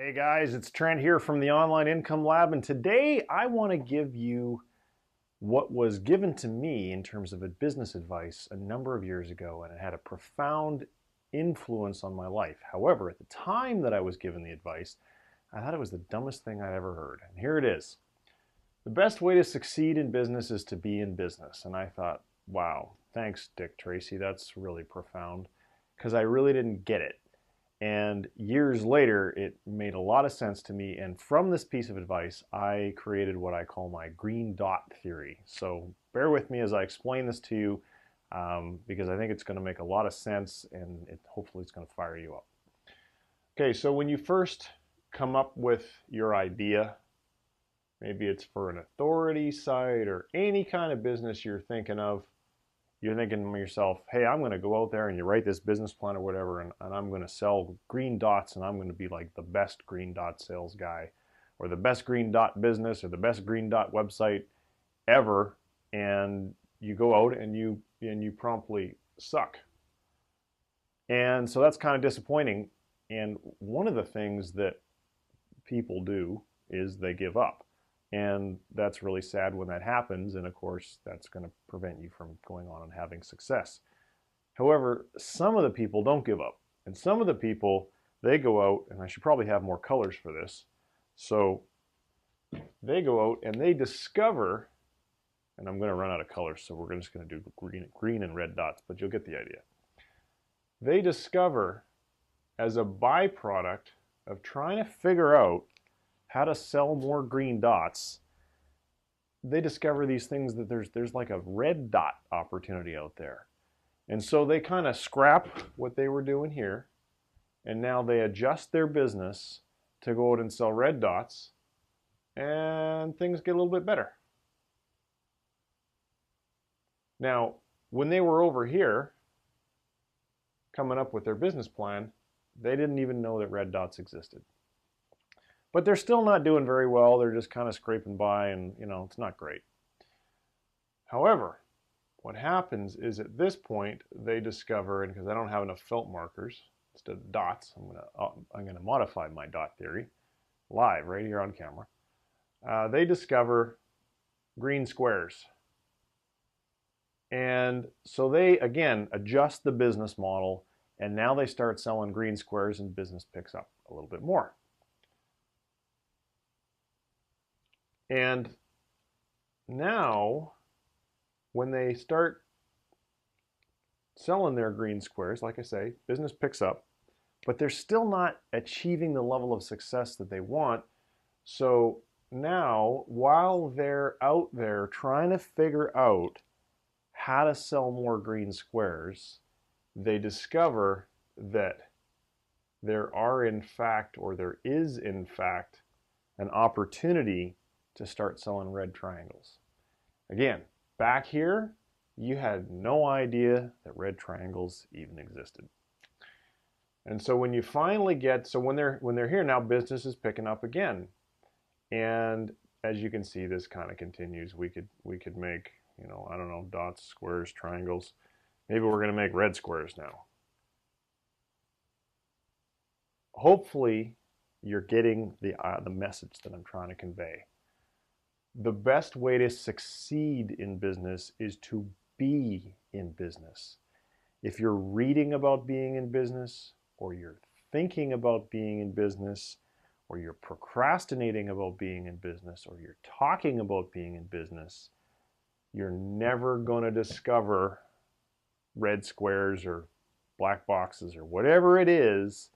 Hey guys, it's Trent here from the Online Income Lab, and today I want to give you what was given to me in terms of a business advice a number of years ago, and it had a profound influence on my life. However, at the time that I was given the advice, I thought it was the dumbest thing I'd ever heard. And here it is. The best way to succeed in business is to be in business. And I thought, wow, thanks, Dick Tracy. That's really profound, because I really didn't get it. And years later, it made a lot of sense to me. And from this piece of advice, I created what I call my green dot theory. So bear with me as I explain this to you, because I think it's going to make a lot of sense, and hopefully it's going to fire you up. Okay, so when you first come up with your idea, maybe it's for an authority site or any kind of business you're thinking of, you're thinking to yourself, hey, I'm going to go out there, and you write this business plan or whatever, and I'm going to sell green dots, and I'm going to be like the best green dot sales guy, or the best green dot business, or the best green dot website ever. And you go out and you promptly suck. And so that's kind of disappointing. And one of the things that people do is they give up. And that's really sad when that happens, and of course that's going to prevent you from going on and having success. However, some of the people don't give up, and some of the people, they go out, and I should probably have more colors for this, so they go out and they discover, and I'm going to run out of colors, so we're just going to do green and red dots, but you'll get the idea. They discover, as a byproduct of trying to figure out how to sell more green dots, they discover these things that there's like a red dot opportunity out there. And so they kind of scrap what they were doing here, and now they adjust their business to go out and sell red dots, and things get a little bit better. Now, when they were over here coming up with their business plan, they didn't even know that red dots existed. But they're still not doing very well. They're just kind of scraping by, and it's not great. However, what happens is at this point they discover, and because I don't have enough felt markers instead of dots, I'm gonna modify my dot theory live right here on camera. They discover green squares. And so they again adjust the business model, and now they start selling green squares, and business picks up a little bit more. And now, when they start selling their green squares, like I say, business picks up, but they're still not achieving the level of success that they want. So now, while they're out there trying to figure out how to sell more green squares, they discover that there is in fact an opportunity to start selling red triangles. Again, back here, you had no idea that red triangles even existed. And so when you finally when they're here now, business is picking up again. And as you can see, this kind of continues. We could make, I don't know, dots, squares, triangles. Maybe we're going to make red squares now. Hopefully, you're getting the message that I'm trying to convey. The best way to succeed in business is to be in business. If you're reading about being in business, or you're thinking about being in business, or you're procrastinating about being in business, or you're talking about being in business, you're never going to discover red squares or black boxes or whatever it is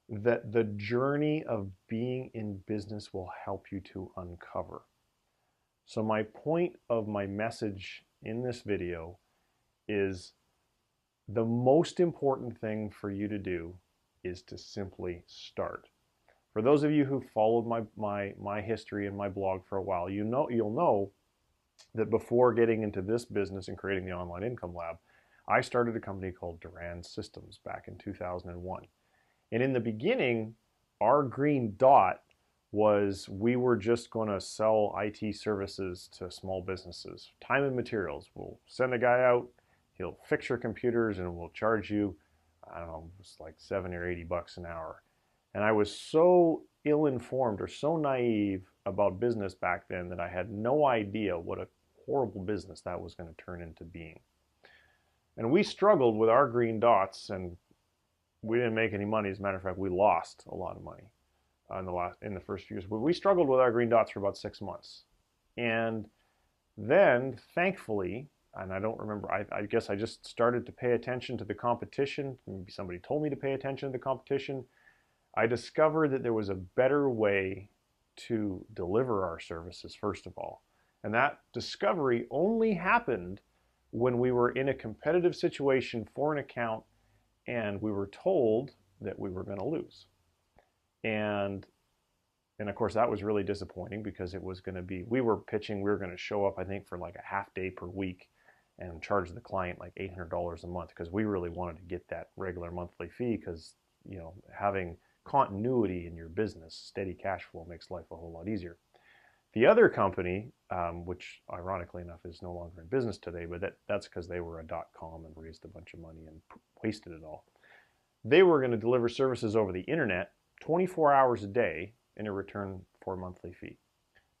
that the journey of being in business will help you to uncover. So my point of my message in this video is the most important thing for you to do is to simply start. For those of you who followed my history and my blog for a while, you'll know that before getting into this business and creating the Online Income Lab, I started a company called Duran Systems back in 2001. And in the beginning, our green dot was we were just going to sell IT services to small businesses. Time and materials. We'll send a guy out, he'll fix your computers, and we'll charge you, I don't know, it's like $70 or $80 an hour. And I was so ill-informed or so naive about business back then that I had no idea what a horrible business that was going to turn into being. And we struggled with our green dots, and we didn't make any money. As a matter of fact, we lost a lot of money in the first few years. But we struggled with our green dots for about 6 months. And then, thankfully, and I don't remember, I guess I just started to pay attention to the competition. Maybe somebody told me to pay attention to the competition. I discovered that there was a better way to deliver our services, first of all. And that discovery only happened when we were in a competitive situation for an account and we were told that we were going to lose. And of course, that was really disappointing because it was going to be, we were going to show up, I think, for like a half day per week and charge the client like $800 a month because we really wanted to get that regular monthly fee because, you know, having continuity in your business, steady cash flow makes life a whole lot easier. The other company, which ironically enough is no longer in business today, but that's because they were a .com and raised a bunch of money and wasted it all. They were going to deliver services over the internet 24 hours a day in a return for a monthly fee.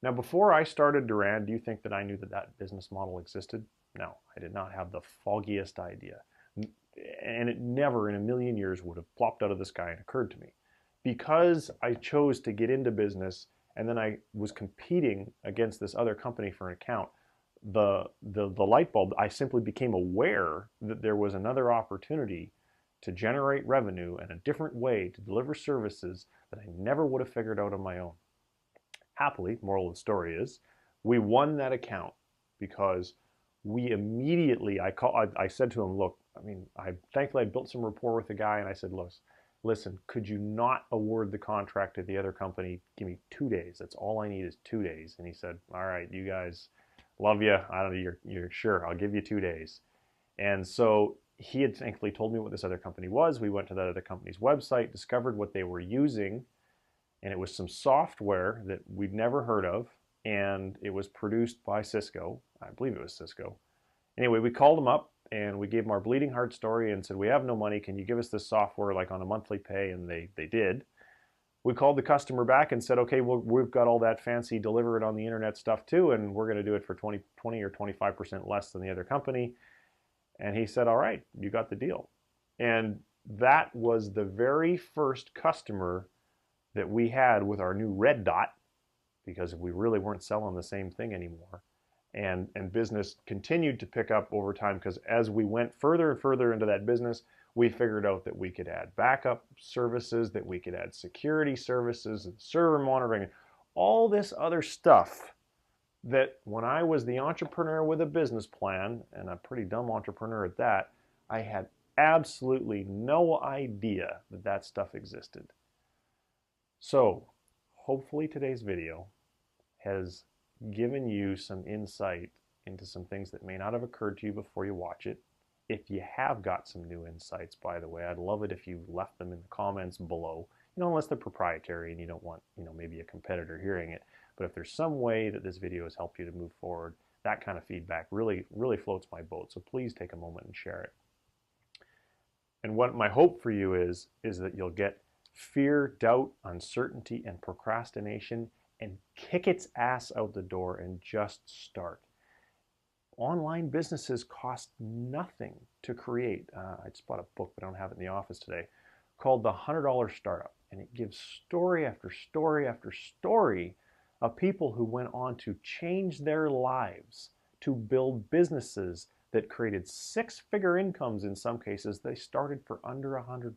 Now, before I started Duran, do you think that I knew that that business model existed? No, I did not have the foggiest idea. And it never in a million years would have plopped out of the sky and occurred to me. Because I chose to get into business and then I was competing against this other company for an account, the light bulb, I simply became aware that there was another opportunity to generate revenue and a different way to deliver services that I never would have figured out on my own. Happily, moral of the story is, we won that account because we immediately, I said to him, look, I mean, thankfully I built some rapport with the guy and I said, listen, could you not award the contract to the other company? Give me 2 days. That's all I need is 2 days. And he said, all right, you guys, love you. I don't know, you're sure, I'll give you 2 days. And so he had thankfully told me what this other company was. We went to that other company's website, discovered what they were using, and it was some software that we'd never heard of, and it was produced by Cisco. I believe it was Cisco. Anyway, we called them up and we gave them our bleeding heart story and said, we have no money, can you give us this software like on a monthly pay? And they did. We called the customer back and said, okay, well, we've got all that fancy deliver it on the internet stuff too, and we're going to do it for 20 or 25% less than the other company. And he said, all right, you got the deal. And that was the very first customer that we had with our new red dot, because we really weren't selling the same thing anymore. And business continued to pick up over time because as we went further and further into that business, we figured out that we could add backup services, that we could add security services and server monitoring, all this other stuff that when I was the entrepreneur with a business plan, and a pretty dumb entrepreneur at that, I had absolutely no idea that that stuff existed. So hopefully today's video has given you some insight into some things that may not have occurred to you before you watch it. If you have got some new insights, by the way, I'd love it if you left them in the comments below, unless they're proprietary and you don't want, maybe a competitor hearing it. But if there's some way that this video has helped you to move forward, that kind of feedback really, really floats my boat. So please take a moment and share it. And what my hope for you is that you'll get fear, doubt, uncertainty, and procrastination and kick its ass out the door and just start. Online businesses cost nothing to create. I just bought a book, but I don't have it in the office today, called The $100 Startup. And it gives story after story after story of people who went on to change their lives, to build businesses that created six-figure incomes in some cases. They started for under $100,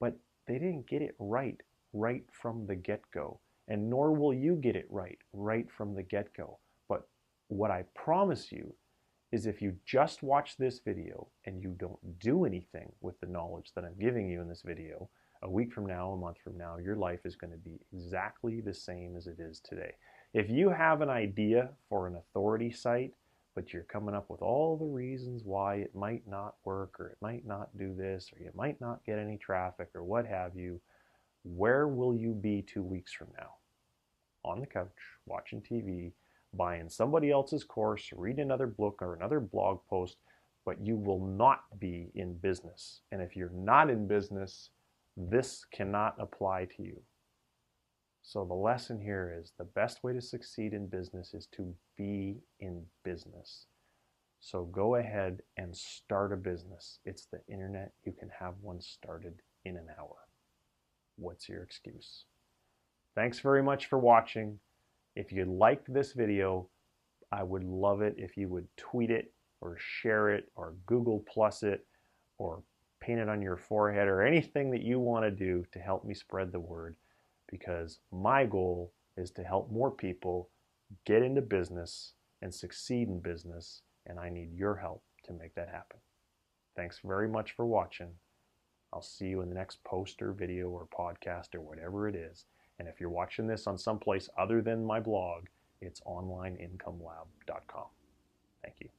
but they didn't get it right from the get-go. And nor will you get it right from the get-go. But what I promise you is if you just watch this video and you don't do anything with the knowledge that I'm giving you in this video, a week from now, a month from now, your life is going to be exactly the same as it is today. If you have an idea for an authority site, but you're coming up with all the reasons why it might not work, or it might not do this, or you might not get any traffic, or what have you, where will you be 2 weeks from now? On the couch, watching TV, buying somebody else's course, reading another book or another blog post, but you will not be in business. And if you're not in business, this cannot apply to you. So the lesson here is the best way to succeed in business is to be in business. So go ahead and start a business. It's the internet. You can have one started in an hour. What's your excuse? Thanks very much for watching. If you liked this video, I would love it if you would tweet it or share it or Google Plus it or paint it on your forehead or anything that you want to do to help me spread the word, because my goal is to help more people get into business and succeed in business, and I need your help to make that happen. Thanks very much for watching. I'll see you in the next post or video or podcast or whatever it is. And if you're watching this on someplace other than my blog, it's onlineincomelab.com. Thank you.